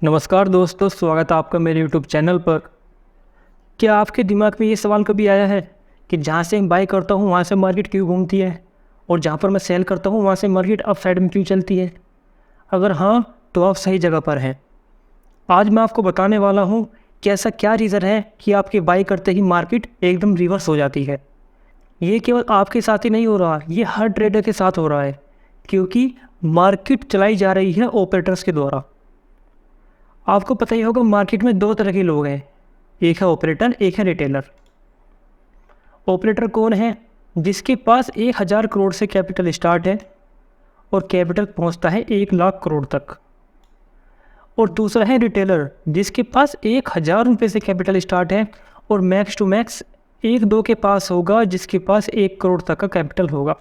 नमस्कार दोस्तों, स्वागत है आपका मेरे YouTube चैनल पर। क्या आपके दिमाग में ये सवाल कभी आया है कि जहाँ से मैं बाई करता हूँ वहाँ से मार्केट क्यों घूमती है और जहाँ पर मैं सेल करता हूँ वहाँ से मार्केट अप साइड में क्यों चलती है? अगर हाँ, तो आप सही जगह पर हैं। आज मैं आपको बताने वाला हूँ कि ऐसा क्या रीज़न है कि आपके बाई करते ही मार्केट एकदम रिवर्स हो जाती है। ये केवल आपके साथ ही नहीं हो रहा, ये हर ट्रेडर के साथ हो रहा है, क्योंकि मार्केट चलाई जा रही है ऑपरेटर्स के द्वारा। आपको पता ही होगा, मार्केट में दो तरह के लोग हैं, एक है ऑपरेटर, एक है रिटेलर। ऑपरेटर कौन है? जिसके पास 1000 करोड़ से कैपिटल स्टार्ट है और कैपिटल पहुंचता है 1 लाख करोड़ तक। और दूसरा है रिटेलर, जिसके पास 1000 रुपये से कैपिटल स्टार्ट है और मैक्स टू मैक्स 1-2 के पास होगा जिसके पास 1 करोड़ तक का कैपिटल होगा।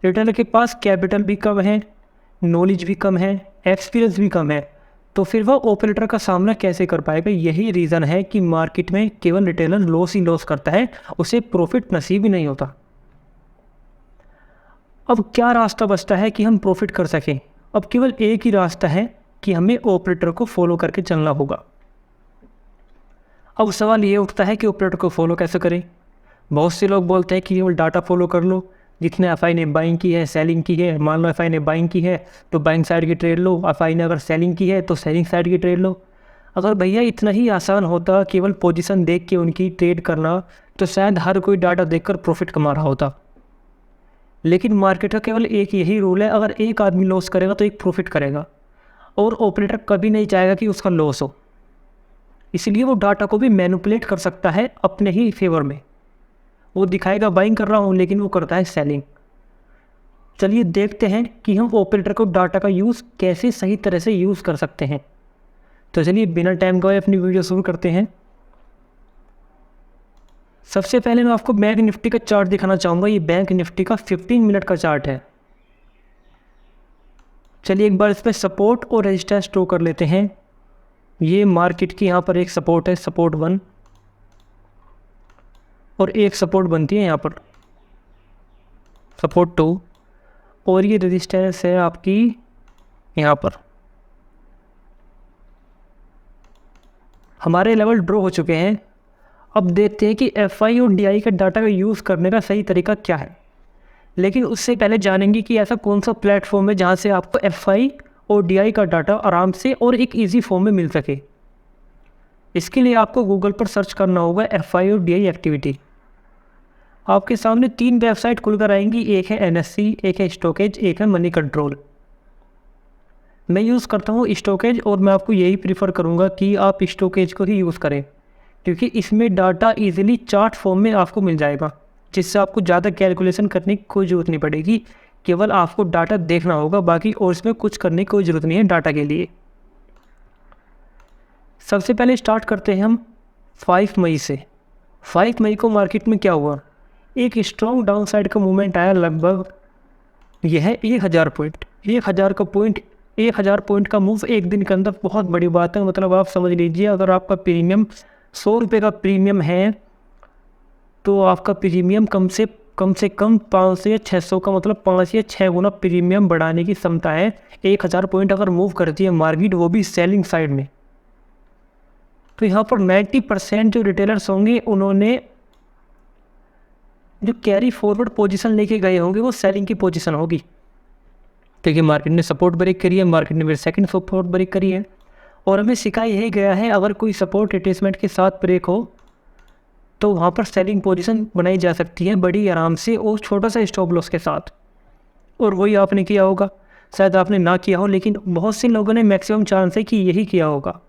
रिटेलर के पास कैपिटल भी कम है, नॉलेज भी कम है, एक्सपीरियंस भी कम है, तो फिर वह ऑपरेटर का सामना कैसे कर पाएगा? यही रीज़न है कि मार्केट में केवल रिटेलर लॉस ही लॉस करता है, उसे प्रॉफिट नसीब ही नहीं होता। अब क्या रास्ता बचता है कि हम प्रॉफिट कर सकें? अब केवल एक ही रास्ता है कि हमें ऑपरेटर को फॉलो करके चलना होगा। अब सवाल ये उठता है कि ऑपरेटर को फॉलो कैसे करें? बहुत से लोग बोलते हैं कि केवल डाटा फॉलो कर लो, जितने एफआई ने बाइंग की है, सेलिंग की है। मान लो एफआई ने बाइंग की है तो बाइंग साइड की ट्रेड लो, एफआई ने अगर सेलिंग की है तो सेलिंग साइड की ट्रेड लो। अगर भैया इतना ही आसान होता केवल पोजीशन देख के उनकी ट्रेड करना, तो शायद हर कोई डाटा देखकर प्रॉफिट कमा रहा होता। लेकिन मार्केट का केवल एक यही रूल है, अगर एक आदमी लॉस करेगा तो एक प्रॉफिट करेगा, और ऑपरेटर कभी नहीं चाहेगा कि उसका लॉस हो। इसलिए वो डाटा को भी मैनिपुलेट कर सकता है अपने ही फेवर में। वो दिखाएगा बाइंग कर रहा हूँ, लेकिन वो करता है सेलिंग। चलिए देखते हैं कि हम ऑपरेटर को डाटा का यूज़ कैसे सही तरह से यूज़ कर सकते हैं। तो चलिए बिना टाइम गवाए अपनी वीडियो शुरू करते हैं। सबसे पहले मैं आपको बैंक निफ्टी का चार्ट दिखाना चाहूँगा। ये बैंक निफ्टी का 15 मिनट का चार्ट है। चलिए एक बार इस पर सपोर्ट और रेजिस्टेंस ड्रॉ कर लेते हैं। ये मार्केट की यहाँ पर एक सपोर्ट है, सपोर्ट 1, और एक सपोर्ट बनती है यहाँ पर, सपोर्ट 2, और ये रेजिस्टेंस है आपकी यहाँ पर। हमारे लेवल ड्रॉ हो चुके हैं। अब देखते हैं कि एफआई और डीआई का डाटा का यूज़ करने का सही तरीका क्या है। लेकिन उससे पहले जानेंगे कि ऐसा कौन सा प्लेटफॉर्म है जहाँ से आपको एफआई और डीआई का डाटा आराम से और एक ईजी फॉर्म में मिल सके। इसके लिए आपको गूगल पर सर्च करना होगा एफआई और डीआई एक्टिविटी। आपके सामने 3 वेबसाइट खुलकर आएंगी, एक है एनएससी, एक है स्टॉकेज, एक है मनी कंट्रोल। मैं यूज़ करता हूँ स्टॉकेज, और मैं आपको यही प्रीफर करूँगा कि आप स्टॉकेज को ही यूज़ करें, क्योंकि इसमें डाटा इजीली चार्ट फॉर्म में आपको मिल जाएगा, जिससे आपको ज़्यादा कैलकुलेशन करने की कोई ज़रूरत नहीं पड़ेगी। केवल आपको डाटा देखना होगा, बाकी और इसमें कुछ करने की कोई ज़रूरत नहीं है डाटा के लिए। सबसे पहले स्टार्ट करते हैं हम 5 मई से। 5 मई को मार्केट में क्या हुआ? एक स्ट्रॉन्ग डाउन साइड का मूवमेंट आया, लगभग यह है 1000 पॉइंट। 1000 पॉइंट का मूव एक दिन के अंदर बहुत बड़ी बात है। मतलब आप समझ लीजिए, अगर आपका प्रीमियम 100 रुपये का प्रीमियम है तो आपका प्रीमियम कम से कम 500 या 600 का, मतलब 5 या 6 गुना प्रीमियम बढ़ाने की क्षमता है। 1000 पॉइंट अगर मूव करती है मार्केट, वो भी सेलिंग साइड में, तो यहाँ पर 90% जो रिटेलर्स होंगे उन्होंने जो कैरी फॉरवर्ड पोजीशन लेके गए होंगे वो सेलिंग की पोजीशन होगी, क्योंकि मार्केट ने सपोर्ट ब्रेक करी है, मार्केट ने फिर सेकंड सपोर्ट ब्रेक करी है। और हमें सिखाया यही गया है, अगर कोई सपोर्ट रिट्रेसमेंट के साथ ब्रेक हो तो वहाँ पर सेलिंग पोजीशन बनाई जा सकती है बड़ी आराम से, और छोटा सा स्टॉप लॉस के साथ। और वही आपने किया होगा, शायद आपने ना किया हो, लेकिन बहुत से लोगों ने, मैक्सिमम चांस है कि यही किया होगा।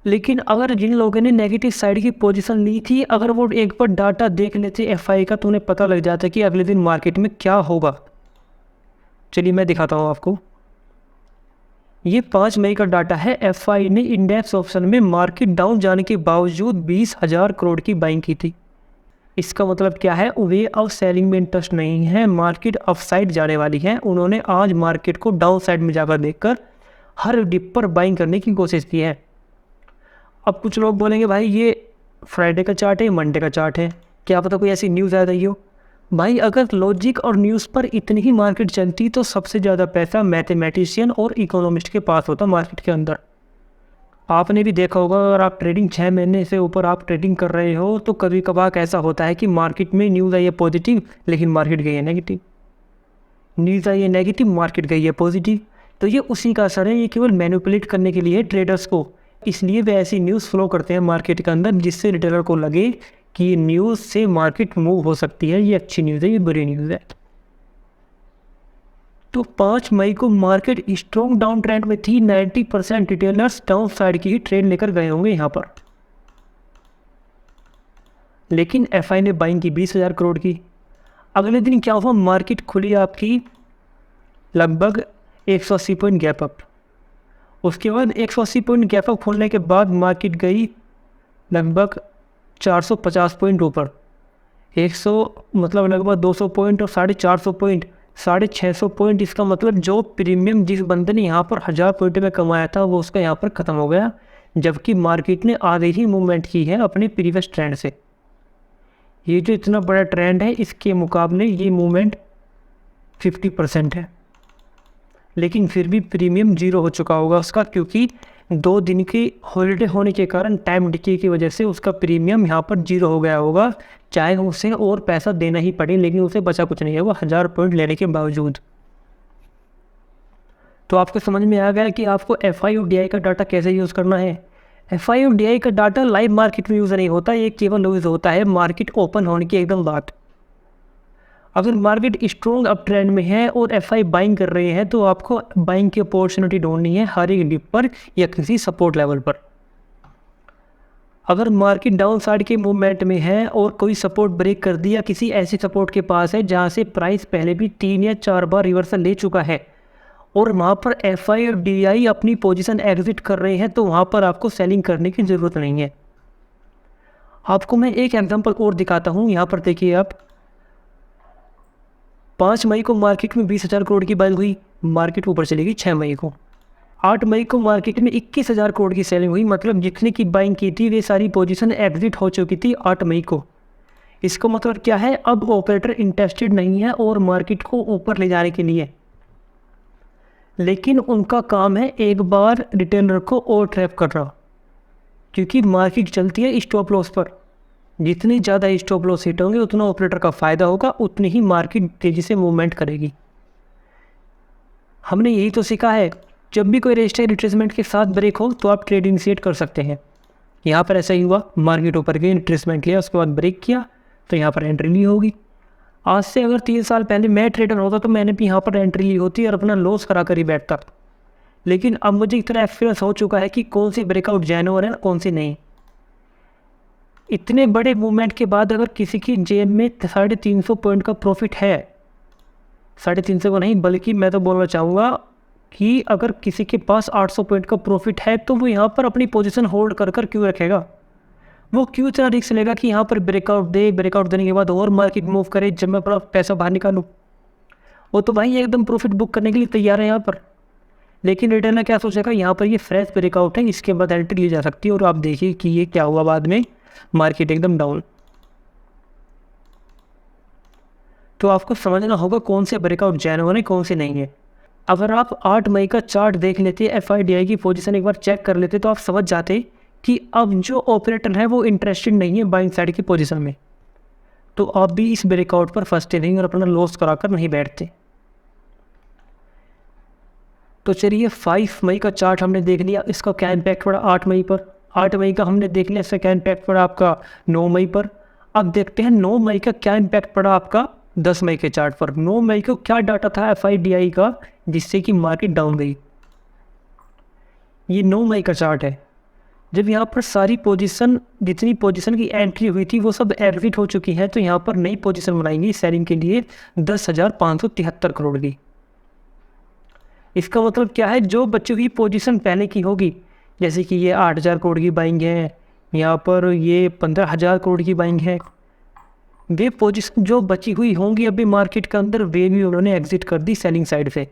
लेकिन अगर जिन लोगों ने नेगेटिव साइड की पोजीशन ली थी, अगर वो एक बार डाटा देख लेते एफआई का, तो उन्हें पता लग जाता कि अगले दिन मार्केट में क्या होगा। चलिए मैं दिखाता हूँ आपको। ये 5 मई का डाटा है। एफआई ने इंडेक्स ऑप्शन में मार्केट डाउन जाने के बावजूद 20,000 करोड़ की बाइंग की थी। इसका मतलब क्या है? वे अब सेलिंग में इंटरेस्ट नहीं है, मार्केट अपसाइड जाने वाली है। उन्होंने आज मार्केट को डाउन साइड में जाकर देखकर हर डिप पर बाइंग करने की कोशिश की है। अब कुछ लोग बोलेंगे भाई ये फ्राइडे का चार्ट है, मंडे का चार्ट है, क्या पता कोई ऐसी न्यूज़ आ रही हो। भाई अगर लॉजिक और न्यूज़ पर इतनी ही मार्केट चलती तो सबसे ज़्यादा पैसा मैथमेटिशियन और इकोनॉमिस्ट के पास होता मार्केट के अंदर। आपने भी देखा होगा, अगर आप ट्रेडिंग 6 महीने से ऊपर आप ट्रेडिंग कर रहे हो तो कभी कभार ऐसा होता है कि मार्केट में न्यूज़ आई है पॉजिटिव लेकिन मार्केट गई है नेगेटिव, न्यूज़ आई है नेगेटिव मार्केट गई है पॉजिटिव। तो ये उसी का असर है, ये केवल मैनिपुलेट करने के लिए ट्रेडर्स को, इसलिए वे ऐसी न्यूज़ फ्लो करते हैं मार्केट के अंदर जिससे रिटेलर को लगे कि ये न्यूज़ से मार्केट मूव हो सकती है, ये अच्छी न्यूज़ है, ये बुरी न्यूज़ है। तो 5 मई को मार्केट स्ट्रॉन्ग डाउन ट्रेंड में थी। 90% रिटेलर्स डाउन साइड की ही ट्रेड लेकर गए होंगे यहाँ पर, लेकिन एफआई ने बाइंग की 20,000 करोड़ की। अगले दिन क्या हुआ, मार्केट खुली आपकी लगभग 180 पॉइंट गैप अप। उसके बाद 180 पॉइंट गैप अप खोलने के बाद मार्केट गई लगभग 450 पॉइंट ऊपर, 100 मतलब लगभग 200 पॉइंट और 450 पॉइंट, 650 पॉइंट। इसका मतलब जो प्रीमियम जिस बंदे ने यहाँ पर 1000 पॉइंट में कमाया था वो उसका यहाँ पर ख़त्म हो गया, जबकि मार्केट ने आधे ही मूवमेंट की है अपने प्रीवियस ट्रेंड से। ये जो इतना बड़ा ट्रेंड है इसके मुकाबले ये मूवमेंट 50% है, लेकिन फिर भी प्रीमियम 0 हो चुका होगा उसका, क्योंकि 2 दिन की हॉलीडे होने के कारण टाइम डिके की वजह से उसका प्रीमियम यहाँ पर 0 हो गया होगा, चाहे उसे और पैसा देना ही पड़े, लेकिन उसे बचा कुछ नहीं है वो 1000 पॉइंट लेने के बावजूद। तो आपको समझ में आ गया कि आपको एफआई और डीआई का डाटा कैसे यूज़ करना है। एफआई और डीआई का डाटा लाइव मार्केट में यूज़ नहीं होता, ये केवल यूज़ होता है मार्केट ओपन होने की एकदम बाद। अगर मार्केट स्ट्रॉन्ग अप ट्रेंड में है और एफआई बाइंग कर रहे हैं तो आपको बाइंग की अपॉर्चुनिटी ढूंढनी है हर एक डिप पर या किसी सपोर्ट लेवल पर। अगर मार्केट डाउन साइड के मूवमेंट में है और कोई सपोर्ट ब्रेक कर दिया किसी ऐसे सपोर्ट के पास है जहां से प्राइस पहले भी 3 या 4 बार रिवर्सल ले चुका है और वहां पर एफआई और डीआई अपनी पोजीशन एग्जिट कर रहे हैं, तो वहां पर आपको सेलिंग करने की ज़रूरत नहीं है। आपको मैं एक एग्जांपल और दिखाता हूं, यहाँ पर देखिए आप, 5 मई को मार्केट में 20,000 करोड़ की बाइंग हुई, मार्केट ऊपर चलेगी 6 मई को। 8 मई को मार्केट में 21,000 करोड़ की सेलिंग हुई, मतलब जितने की बाइंग की थी वे सारी पोजीशन एग्जिट हो चुकी थी 8 मई को। इसका मतलब क्या है, अब ऑपरेटर इंटरेस्टेड नहीं है और मार्केट को ऊपर ले जाने के लिए, लेकिन उनका काम है एक बार रिटेलर को और ट्रैप करना, क्योंकि मार्केट चलती है स्टॉप लॉस पर। जितनी ज़्यादा स्टॉप लॉस हिट होंगे उतना ऑपरेटर का फ़ायदा होगा, उतनी ही मार्केट तेज़ी से मूवमेंट करेगी। हमने यही तो सीखा है, जब भी कोई रजिस्टर रिट्रेसमेंट के साथ ब्रेक हो तो आप ट्रेड इनिशिएट कर सकते हैं। यहाँ पर ऐसा ही हुआ, मार्केट ऊपर गई, रिट्रेसमेंट लिया, उसके बाद ब्रेक किया तो यहाँ पर एंट्री ली होगी। आज से अगर 3 साल पहले मैं ट्रेडर होता तो मैंने भी यहाँ पर एंट्री ली होती और अपना लॉस करा कर ही बैठता, लेकिन अब मुझे इतना एक्सपीरियंस हो चुका है कि कौन सी ब्रेकआउट जेन्युइन है कौन सी नहीं। इतने बड़े मूवमेंट के बाद अगर किसी की जेब में 350 पॉइंट का प्रॉफिट है, 350 को नहीं बल्कि मैं तो बोलना चाहूँगा कि अगर किसी के पास 800 पॉइंट का प्रॉफिट है तो वो यहाँ पर अपनी पोजीशन होल्ड कर कर क्यों रखेगा, वो क्यों इतना रिस्क लेगा कि यहाँ पर ब्रेकआउट दे, ब्रेकआउट देने के बाद और मार्केट मूव करे जब मैं अपना पैसा बाहर निकालूँ। वो तो भाई एकदम प्रॉफिट बुक करने के लिए तैयार है यहाँ पर, लेकिन रिटेलर क्या सोचेगा, यहाँ पर ये फ्रेश ब्रेकआउट है, इसके बाद एंट्री ली जा सकती है। और आप देखिए कि ये क्या हुआ, बाद में मार्केट एकदम डाउन। तो आपको समझना होगा कौन से ब्रेकआउट जेन्युइन है कौन से नहीं है। अगर आप 8 मई का चार्ट देख लेते, एफआईडीआई की पोजीशन एक बार चेक कर लेते तो आप समझ जाते कि अब जो ऑपरेटर है वो इंटरेस्टेड नहीं है बाइंग साइड की पोजीशन में, तो आप भी इस ब्रेकआउट पर फंसते नहीं और अपना लॉस कराकर नहीं बैठते। तो चलिए 5 मई का चार्ट हमने देख लिया, इसका क्या इम्पैक्ट पड़ा 8 मई पर। 8 मई का हमने देख लिया, इसका क्या इम्पैक्ट पड़ा आपका 9 मई पर। अब देखते हैं 9 मई का क्या इम्पैक्ट पड़ा आपका 10 मई के चार्ट पर। 9 मई को क्या डाटा था एफआईडीआई का जिससे कि मार्केट डाउन गई। ये 9 मई का चार्ट है, जब यहाँ पर सारी पोजीशन, जितनी पोजीशन की एंट्री हुई थी वो सब एग्जिट हो चुकी है, तो यहाँ पर नई पोजीशन बनाएंगी सेलिंग के लिए 10,573 करोड़ की। इसका मतलब क्या है, जो बची हुई पोजीशन पहले की होगी, जैसे कि ये 8,000 करोड़ की बाइंग है, यहाँ पर ये 15,000 करोड़ की बाइंग है, वे पोजीशन जो बची हुई होंगी अभी मार्केट के अंदर वे भी उन्होंने एग्जिट कर दी सेलिंग साइड से।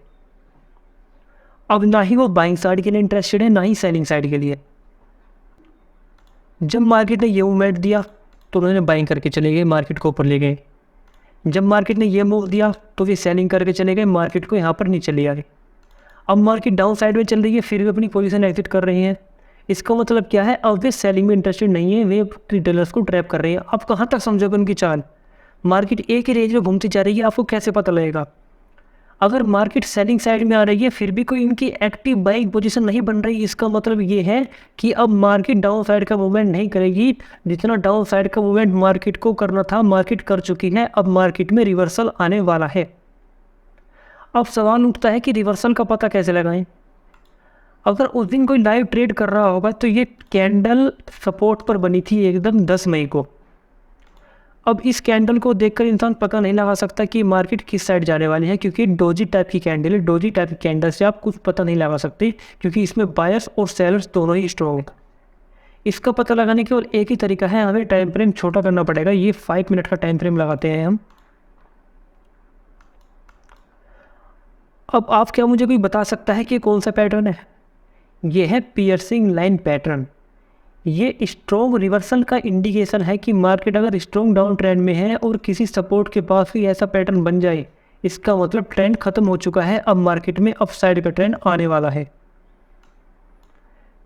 अब ना ही वो बाइंग साइड के लिए इंटरेस्टेड है ना ही सेलिंग साइड के लिए। जब मार्केट ने ये मूवमेंट दिया तो उन्होंने बाइंग करके चले गए, मार्केट को ऊपर ले गए। जब मार्केट ने ये मूव दिया तो वे सेलिंग करके चले गए, मार्केट को यहाँ पर नीचे ले आए। अब मार्केट डाउन साइड में चल रही है, फिर भी अपनी पोजीशन एग्जिट कर रही हैं। इसका मतलब क्या है, अब वे सेलिंग में इंटरेस्टेड नहीं है, वे रिटेलर्स को ट्रैप कर रही है। अब कहाँ तक समझोगे उनकी चाल? मार्केट एक ही रेंज में घूमती जा रही है, आपको कैसे पता लगेगा? अगर मार्केट सेलिंग साइड में आ रही है फिर भी कोई इनकी एक्टिव बाइंग पोजीशन नहीं बन रही, इसका मतलब ये है कि अब मार्केट डाउन साइड का मूवमेंट नहीं करेगी। जितना डाउन साइड का मूवमेंट मार्केट को करना था मार्केट कर चुकी है, अब मार्केट में रिवर्सल आने वाला है। अब सवाल उठता है कि रिवर्सल का पता कैसे लगाएं? अगर उस दिन कोई लाइव ट्रेड कर रहा होगा तो ये कैंडल सपोर्ट पर बनी थी एकदम 10 मई को। अब इस कैंडल को देखकर इंसान पता नहीं लगा सकता कि मार्केट किस साइड जाने वाली है, क्योंकि डोजी टाइप की कैंडल है। डोजी टाइप की कैंडल से आप कुछ पता नहीं लगा सकते, क्योंकि इसमें बायर्स और सेलर्स दोनों ही स्ट्रॉन्ग हैं। इसका पता लगाने के और एक ही तरीका है, हमें टाइम फ्रेम छोटा करना पड़ेगा। ये 5 मिनट का टाइम फ्रेम लगाते हैं हम। अब आप क्या मुझे कोई बता सकता है कि कौन सा पैटर्न है? ये है पियर्सिंग लाइन पैटर्न। ये स्ट्रॉन्ग रिवर्सल का इंडिकेशन है कि मार्केट अगर स्ट्रॉन्ग डाउन ट्रेंड में है और किसी सपोर्ट के पास भी ऐसा पैटर्न बन जाए, इसका मतलब ट्रेंड खत्म हो चुका है, अब मार्केट में अपसाइड का ट्रेंड आने वाला है।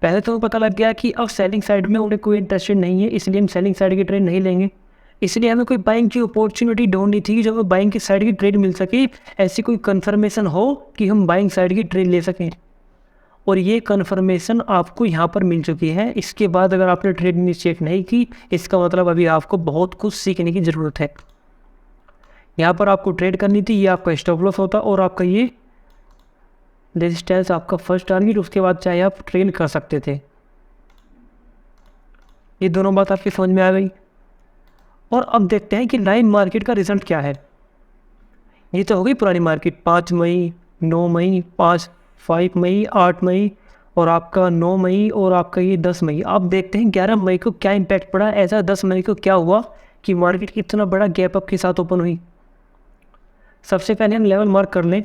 पहले तो पता लग गया कि अब सेलिंग साइड में उन्हें कोई इंटरेस्टेड नहीं है, इसलिए हम सेलिंग साइड की ट्रेड नहीं लेंगे। इसलिए हमें कोई बाइंग की अपॉर्चुनिटी ढूंढनी थी जो हमें बाइंग की साइड की ट्रेड मिल सके, ऐसी कोई कन्फर्मेशन हो कि हम बाइंग साइड की ट्रेड ले सकें। और ये कन्फर्मेशन आपको यहाँ पर मिल चुकी है। इसके बाद अगर आपने ट्रेड इनिशिएट नहीं की, इसका मतलब अभी आपको बहुत कुछ सीखने की ज़रूरत है। यहाँ पर आपको ट्रेड करनी थी, ये आपका स्टॉप लॉस होता और आपका ये रेजिस्टेंस आपका फर्स्ट टारगेट, उसके बाद चाहे आप ट्रेड कर सकते थे। ये दोनों बात आपकी समझ में आ गई। और अब देखते हैं कि लाइव मार्केट का रिजल्ट क्या है। ये तो हो गई पुरानी मार्केट, 5 मई, 9 मई, 5 मई, 8 मई और आपका 9 मई और आपका ये 10 मई। अब देखते हैं 11 मई को क्या इम्पैक्ट पड़ा, ऐसा 10 मई को क्या हुआ कि मार्केट इतना बड़ा गैप अप के साथ ओपन हुई। सबसे पहले हम लेवल मार्क कर लें।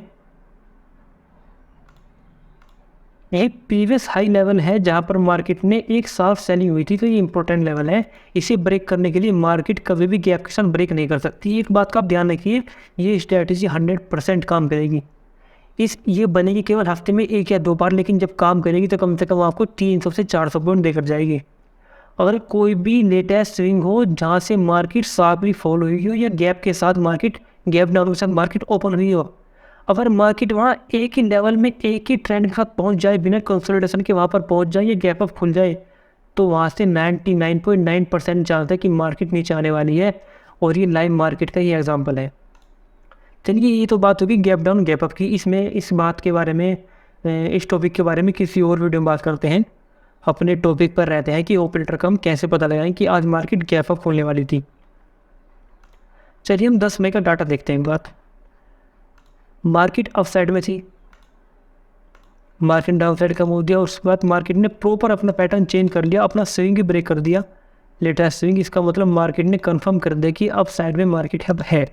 ये प्रीवियस हाई लेवल है जहाँ पर मार्केट ने एक साफ सेलिंग हुई थी, तो ये इंपॉर्टेंट लेवल है। इसे ब्रेक करने के लिए मार्केट कभी भी गैप के साथ ब्रेक नहीं कर सकती। एक बात का आप ध्यान रखिए, ये स्ट्रैटेजी 100% काम करेगी। ये बनेगी केवल हफ्ते में 1 या 2 बार, लेकिन जब काम करेगी तो कम से कम आपको 300 से 400 पॉइंट देकर जाएगी। अगर कोई भी लेटेस्ट स्विंग हो जहाँ से मार्केट शार्पली फॉल हुई हो या गैप के साथ मार्केट गैप डाउन के साथ मार्केट ओपन हुई हो, अगर मार्केट वहाँ एक ही लेवल में एक ही ट्रेंड के साथ पहुँच जाए, बिना कंसोलिडेशन के वहाँ पर पहुँच जाए या गैप अप खुल जाए, तो वहाँ से 99.9% चांस है कि मार्केट नीचे आने वाली है। और ये लाइव मार्केट का ही एग्जाम्पल है। चलिए, ये तो बात होगी गैप डाउन गैप अप की। इस बात के बारे में, इस टॉपिक के बारे में किसी और वीडियो में बात करते हैं। अपने टॉपिक पर रहते हैं कि ऑपरेटर का हम कैसे पता लगाएं कि आज मार्केट गैप अप खोलने वाली थी। चलिए हम 10 मई का डाटा देखते हैं। बात मार्केट अप साइड में थी, मार्केट डाउन साइड का मूव दिया, उसके बाद मार्केट ने प्रॉपर अपना पैटर्न चेंज कर लिया, अपना स्विंग ही ब्रेक कर दिया, लेटेस्ट स्विंग। इसका मतलब मार्केट ने कंफर्म कर दिया कि अप साइड में मार्केट अब है।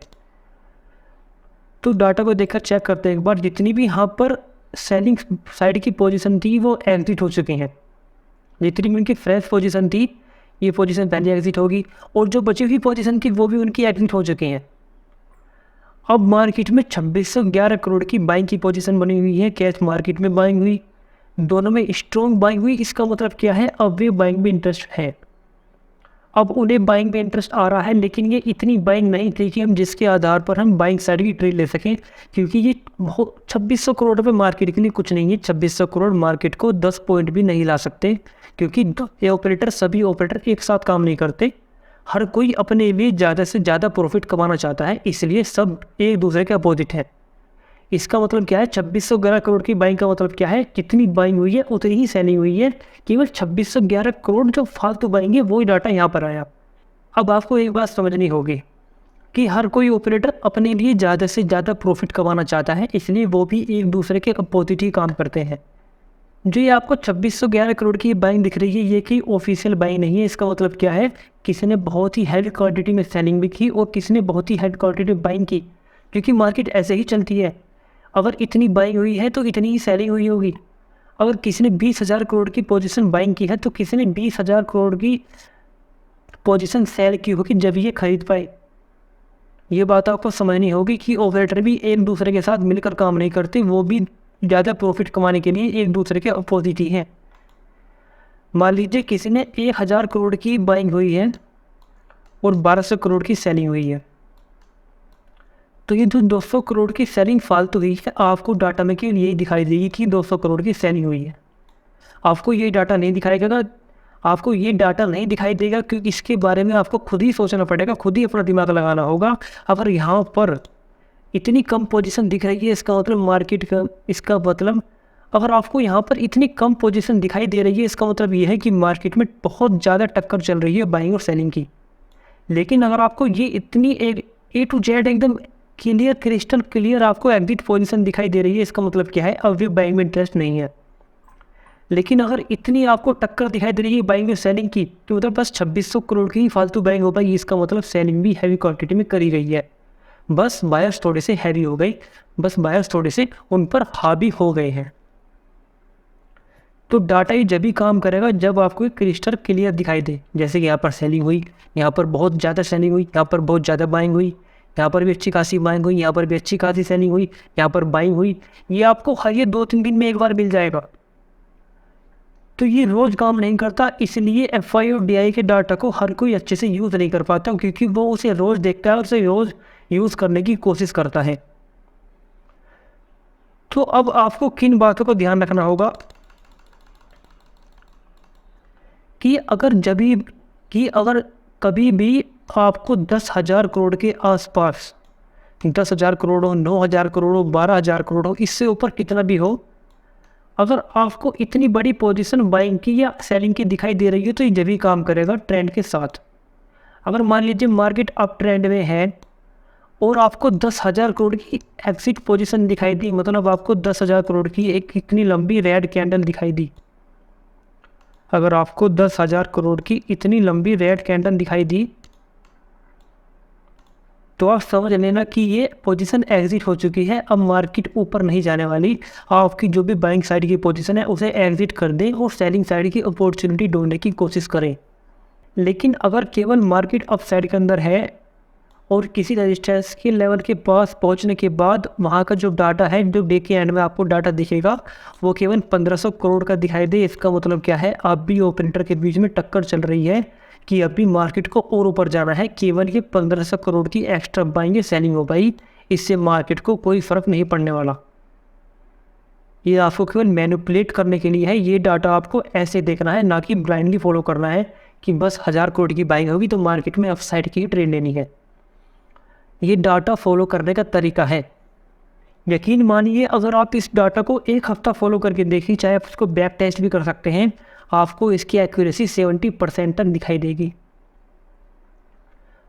तो डाटा को देखकर चेक करते हैं एक बार, जितनी भी यहाँ पर सेलिंग साइड की पोजीशन थी वो एग्जिट हो चुकी हैं। जितनी भी उनकी फ्रेश पोजीशन थी, ये पोजीशन पहले एग्जिट होगी, और जो बची हुई पोजीशन थी वो भी उनकी एग्जिट हो चुकी हैं। अब मार्केट में 2611 करोड़ की बाइंग की पोजीशन बनी हुई है। कैश मार्केट में बाइंग हुई, दोनों में स्ट्रॉन्ग बाइंग हुई। इसका मतलब क्या है, अब वे बाइंग में इंटरेस्ट है। अब उन्हें बाइंग में इंटरेस्ट आ रहा है, लेकिन ये इतनी बाइंग नहीं थी कि हम जिसके आधार पर हम बाइंग साइड की ट्रेड ले सकें, क्योंकि ये 2600 करोड़ रुपये मार्केट के लिए कुछ नहीं है। 2600 करोड़ मार्केट को 10 पॉइंट भी नहीं ला सकते, क्योंकि ये सभी ऑपरेटर एक साथ काम नहीं करते। हर कोई अपने लिए ज़्यादा से ज़्यादा प्रॉफिट कमाना चाहता है, इसलिए सब एक दूसरे के अपोजिट है। इसका मतलब क्या है, 2611 करोड़ की बाइंग का मतलब क्या है, कितनी बाइंग हुई है उतनी ही सेलिंग हुई है। केवल 2611 करोड़ जो फालतू बाइंग है वही डाटा यहाँ पर आया। अब आपको एक बात समझनी होगी कि हर कोई ऑपरेटर अपने लिए ज़्यादा से ज़्यादा प्रॉफिट कमाना चाहता है, इसलिए वो भी एक दूसरे के अपोजिट ही काम करते हैं। जो ये आपको 2611 करोड़ की बाइंग दिख रही है, ये की ऑफिशियल बाइंग नहीं है। इसका मतलब क्या है, किसी ने बहुत ही हेड क्वांटिटी में सेलिंग भी की और किसी ने बहुत ही हेड क्वांटिटी में बाइंग की, क्योंकि मार्केट ऐसे ही चलती है। अगर इतनी बाइंग हुई है तो इतनी ही सेलिंग हुई होगी। अगर किसी ने 20,000 करोड़ की पोजीशन बाइंग की है तो किसी ने 20,000 करोड़ की पोजीशन सेल की होगी जब ये खरीद पाए। ये बात आपको समझनी होगी कि ऑपरेटर भी एक दूसरे के साथ मिलकर काम नहीं करते, वो भी ज़्यादा प्रॉफिट कमाने के लिए एक दूसरे के अपोजिट ही हैं। मान लीजिए किसी ने 1000 करोड़ की बाइंग हुई है और 1200 करोड़ की सेलिंग हुई है, तो ये जो 200 करोड़ की सेलिंग फालतू हुई है, आपको डाटा में केवल यही दिखाई देगी कि 200 करोड़ की सेलिंग हुई है। आपको ये डाटा नहीं दिखाएगा, आपको ये डाटा नहीं दिखाई देगा, क्योंकि इसके बारे में आपको खुद ही सोचना पड़ेगा, खुद ही अपना दिमाग लगाना होगा। अगर यहाँ पर इतनी कम पोजीशन दिख रही है, इसका मतलब मार्केट का, इसका मतलब अगर आपको यहाँ पर इतनी कम पोजीशन दिखाई दे रही है, इसका मतलब ये है कि मार्केट में बहुत ज़्यादा टक्कर चल रही है बाइंग और सेलिंग की। लेकिन अगर आपको ये इतनी एक A to Z एकदम क्लियर, क्रिस्टल क्लियर आपको एग्जिट पोजीशन दिखाई दे रही है, इसका मतलब क्या है, अब भी बाइंग में इंटरेस्ट नहीं है। लेकिन अगर इतनी आपको टक्कर दिखाई दे रही है बाइंग और सेलिंग की, तो उधर बस 2600 करोड़ की ही फालतू बाइंग हो पाई, इसका मतलब सेलिंग भी हैवी क्वांटिटी में करी गई है। बस बायर्स थोड़े से हैवी हो गई, बस बायर्स थोड़े से उन पर हावी हो गए हैं। तो डाटा ये जब भी काम करेगा जब आपको एक क्रिस्टल क्लियर दिखाई दे, जैसे कि यहाँ पर सेलिंग हुई, यहाँ पर बहुत ज़्यादा सेलिंग हुई, यहाँ पर बहुत ज़्यादा बाइंग हुई, यहाँ पर भी अच्छी खासी बाइंग हुई, यहाँ पर भी अच्छी खासी सेलिंग हुई, यहाँ पर बाइंग हुई। ये आपको हर ये 2-3 दिन में एक बार मिल जाएगा। तो ये रोज़ काम नहीं करता, इसलिए FI और DI के डाटा को हर कोई अच्छे से यूज़ नहीं कर पाता, क्योंकि वो उसे रोज़ देखता है और उसे रोज़ यूज़ करने की कोशिश करता है। तो अब आपको किन बातों को ध्यान रखना होगा कि अगर कभी भी आपको 10,000 करोड़ के आसपास, 10,000 करोड़ हो, 9,000 करोड़ हो, 12,000 करोड़ हो, इससे ऊपर कितना भी हो, अगर आपको इतनी बड़ी पोजीशन बाइंग की या सेलिंग की दिखाई दे रही है, तो ये जब भी काम करेगा ट्रेंड के साथ। अगर मान लीजिए मार्केट अप ट्रेंड में है और आपको 10,000 करोड़ की एग्जिट पोजीशन दिखाई दी, मतलब आपको 10,000 करोड़ की एक इतनी लंबी रेड कैंडल दिखाई दी, अगर आपको 10,000 करोड़ की इतनी लंबी रेड कैंडल दिखाई दी, तो आप समझ लेना कि ये पोजीशन एग्जिट हो चुकी है, अब मार्केट ऊपर नहीं जाने वाली। आपकी जो भी बाइंग साइड की पोजीशन है उसे एग्जिट कर दें और सेलिंग साइड की अपॉर्चुनिटी ढूंढने की कोशिश करें। लेकिन अगर केवल मार्केट अप साइड के अंदर है और किसी रजिस्टेंस के लेवल के पास पहुंचने के बाद वहां का जो डाटा है, जो डे के एंड में आपको डाटा दिखेगा, वो केवल 1500 करोड़ का दिखाई दे, इसका मतलब क्या है, आप भी ऑपरेटर के बीच में टक्कर चल रही है कि अभी मार्केट को और ऊपर जाना है। केवल ये 1500 करोड़ की एक्स्ट्रा बाइंग सेलिंग हो पाई, इससे मार्केट को कोई फ़र्क नहीं पड़ने वाला। ये आपको केवल मैनिपुलेट करने के लिए है, ये डाटा आपको ऐसे देखना है, ना कि ब्लाइंडली फॉलो करना है कि बस 1000 करोड़ की बाइंग होगी तो मार्केट में अपसाइड की ट्रेंड लेनी है। ये डाटा फॉलो करने का तरीका है। यकीन मानिए, अगर आप इस डाटा को एक हफ्ता फॉलो करके देखिए, चाहे आप उसको बैक टेस्ट भी कर सकते हैं, आपको इसकी एक्यूरेसी 70% तक दिखाई देगी।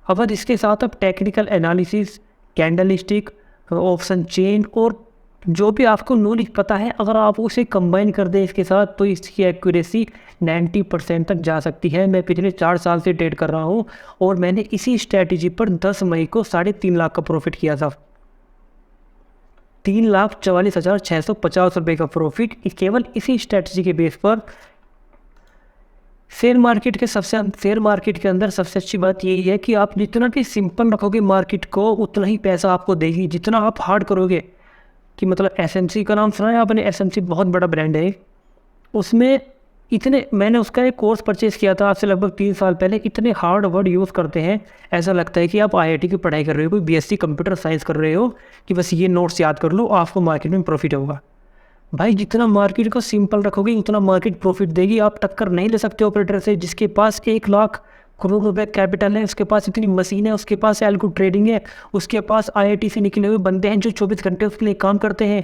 अगर इसके साथ आप technical analysis, candlestick, option chain और जो भी आपको नॉलेज पता है, अगर आप उसे कंबाइन कर दें इसके साथ, तो इसकी एक्यूरेसी 90% तक जा सकती है। मैं पिछले 4 साल से ट्रेड कर रहा हूँ और मैंने इसी स्ट्रैटेजी पर 10 मई को 3.5 लाख का प्रॉफिट किया था। 3,44,650 रुपये का प्रॉफिट केवल इसी स्ट्रैटेजी के बेस पर। शेयर मार्केट के अंदर सबसे अच्छी बात यही है कि आप जितना भी सिंपल रखोगे मार्केट को, उतना ही पैसा आपको देगी। जितना आप हार्ड करोगे, कि मतलब SMC का नाम सुना है आपने, SMC बहुत बड़ा ब्रांड है, उसमें मैंने उसका एक कोर्स परचेज़ किया था आज से लगभग 3 साल पहले। इतने हार्ड वर्ड यूज़ करते हैं, ऐसा लगता है कि आप IIT की पढ़ाई कर रहे हो, कोई BSc कंप्यूटर साइंस कर रहे हो, कि बस ये नोट्स याद कर लो, आपको मार्केट में प्रॉफिट होगा। भाई, जितना मार्केट को सिंपल रखोगे उतना मार्केट प्रॉफिट देगी। आप टक्कर नहीं ले सकते ऑपरेटर से जिसके पास 1 लाख करोड़ रुपए कैपिटल है, उसके पास इतनी मशीन है, उसके पास एल्गो ट्रेडिंग है, उसके पास IIT से निकले हुए बंदे हैं जो 24 घंटे उसके लिए काम करते हैं।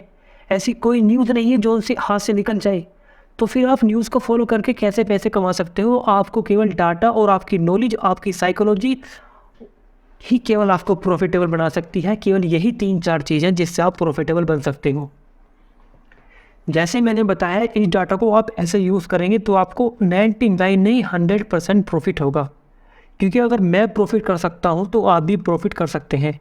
ऐसी कोई न्यूज़ नहीं है जो उनसे हाथ से निकल जाए। तो फिर आप न्यूज़ को फॉलो करके कैसे पैसे कमा सकते हो? आपको केवल डाटा और आपकी नॉलेज, आपकी साइकोलॉजी ही केवल आपको प्रॉफिटेबल बना सकती है। केवल यही 3-4 चीज़ें जिससे आप प्रॉफिटेबल बन सकते हो। जैसे मैंने बताया, इस डाटा को आप ऐसे यूज़ करेंगे तो आपको 99 नहीं 100% प्रॉफिट होगा। क्योंकि अगर मैं प्रॉफिट कर सकता हूँ तो आप भी प्रॉफिट कर सकते हैं।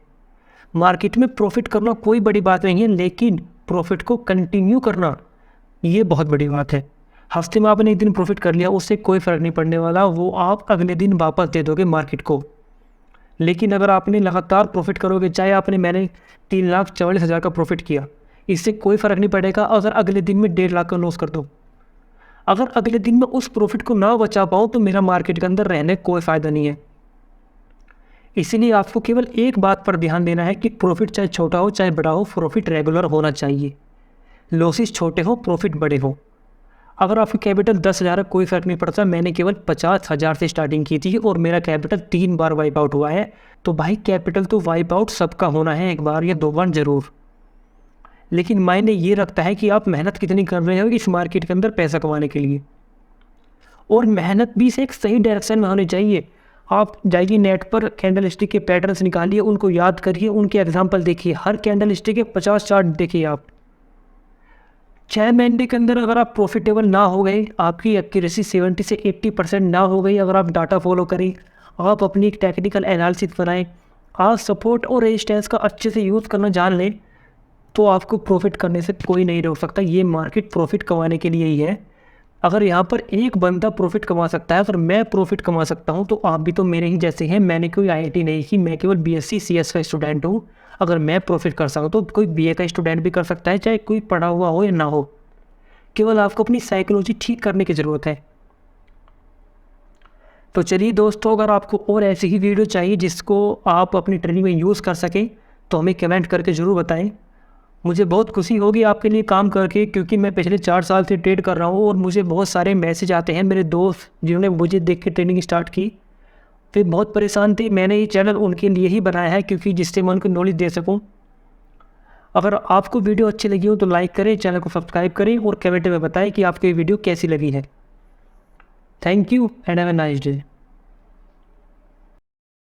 मार्केट में प्रॉफिट करना कोई बड़ी बात नहीं है, लेकिन प्रॉफिट को कंटिन्यू करना ये बहुत बड़ी बात है। हफ्ते में आपने एक दिन प्रॉफिट कर लिया, उससे कोई फ़र्क नहीं पड़ने वाला, वो आप अगले दिन वापस दे दोगे मार्केट को। लेकिन अगर आपने लगातार प्रॉफिट करोगे, चाहे मैंने 3,44,000 का प्रॉफिट किया, इससे कोई फ़र्क नहीं पड़ेगा अगर अगले दिन में 1.5 लाख का लॉस कर दूँ। अगर अगले दिन में उस प्रॉफिट को ना बचा पाऊँ तो मेरा मार्केट के अंदर रहने कोई फ़ायदा नहीं है। इसीलिए आपको केवल एक बात पर ध्यान देना है कि प्रॉफिट चाहे छोटा हो चाहे बड़ा हो, प्रॉफिट रेगुलर होना चाहिए। लॉसेस छोटे हो, प्रॉफिट बड़े हो। अगर आपकी कैपिटल 10,000 है, कोई फ़र्क नहीं पड़ता। मैंने केवल 50,000 से स्टार्टिंग की थी और मेरा कैपिटल 3 बार वाइप आउट हुआ है। तो भाई कैपिटल तो वाइप आउट सबका होना है, एक बार या 2 बार ज़रूर। लेकिन मायने ये रखता है कि आप मेहनत कितनी कर रहे हो इस मार्केट के अंदर पैसा कमाने के लिए, और मेहनत भी से एक सही डायरेक्शन में होनी चाहिए। आप जाइए नेट पर, कैंडल स्टिक के पैटर्न्स निकालिए, उनको याद करिए, उनके एग्जाम्पल देखिए। हर कैंडल स्टिक के 50 चार्ट देखिए आप। 6 महीने के अंदर अगर आप प्रॉफिटेबल ना हो गए, आपकी एक्यूरेसी 70 से 80% ना हो गई, अगर आप डाटा फॉलो करें, आप अपनी एक टेक्निकल एनालिसिस बनाएं, आप सपोर्ट और रेजिस्टेंस का अच्छे से यूज़ करना जान लें, तो आपको प्रॉफिट करने से कोई नहीं रोक सकता। ये मार्केट प्रॉफिट कमाने के लिए ही है। अगर यहाँ पर एक बंदा प्रॉफिट कमा सकता है, अगर मैं प्रॉफिट कमा सकता हूँ, तो आप भी तो मेरे ही जैसे हैं। मैंने कोई IIT नहीं की, मैं केवल BSc CS का स्टूडेंट हूँ। अगर मैं प्रॉफिट कर सकता हूँ तो कोई BA का स्टूडेंट भी कर सकता है, चाहे कोई पढ़ा हुआ हो या ना हो। केवल आपको अपनी साइकोलॉजी ठीक करने की ज़रूरत है। तो चलिए दोस्तों, अगर आपको और ऐसी ही वीडियो चाहिए जिसको आप अपनी ट्रेनिंग में यूज़ कर सकें, तो हमें कमेंट करके ज़रूर बताएं। मुझे बहुत खुशी होगी आपके लिए काम करके, क्योंकि मैं पिछले 4 साल से ट्रेड कर रहा हूँ और मुझे बहुत सारे मैसेज आते हैं। मेरे दोस्त जिन्होंने मुझे देख के ट्रेनिंग स्टार्ट की, वे बहुत परेशान थे। मैंने ये चैनल उनके लिए ही बनाया है, क्योंकि जिससे मैं उनको नॉलेज दे सकूँ। अगर आपको वीडियो अच्छी लगी हो तो लाइक करें, चैनल को सब्सक्राइब करें और कमेंट में बताएं कि आपको ये वीडियो कैसी लगी है। Thank you and have a nice day.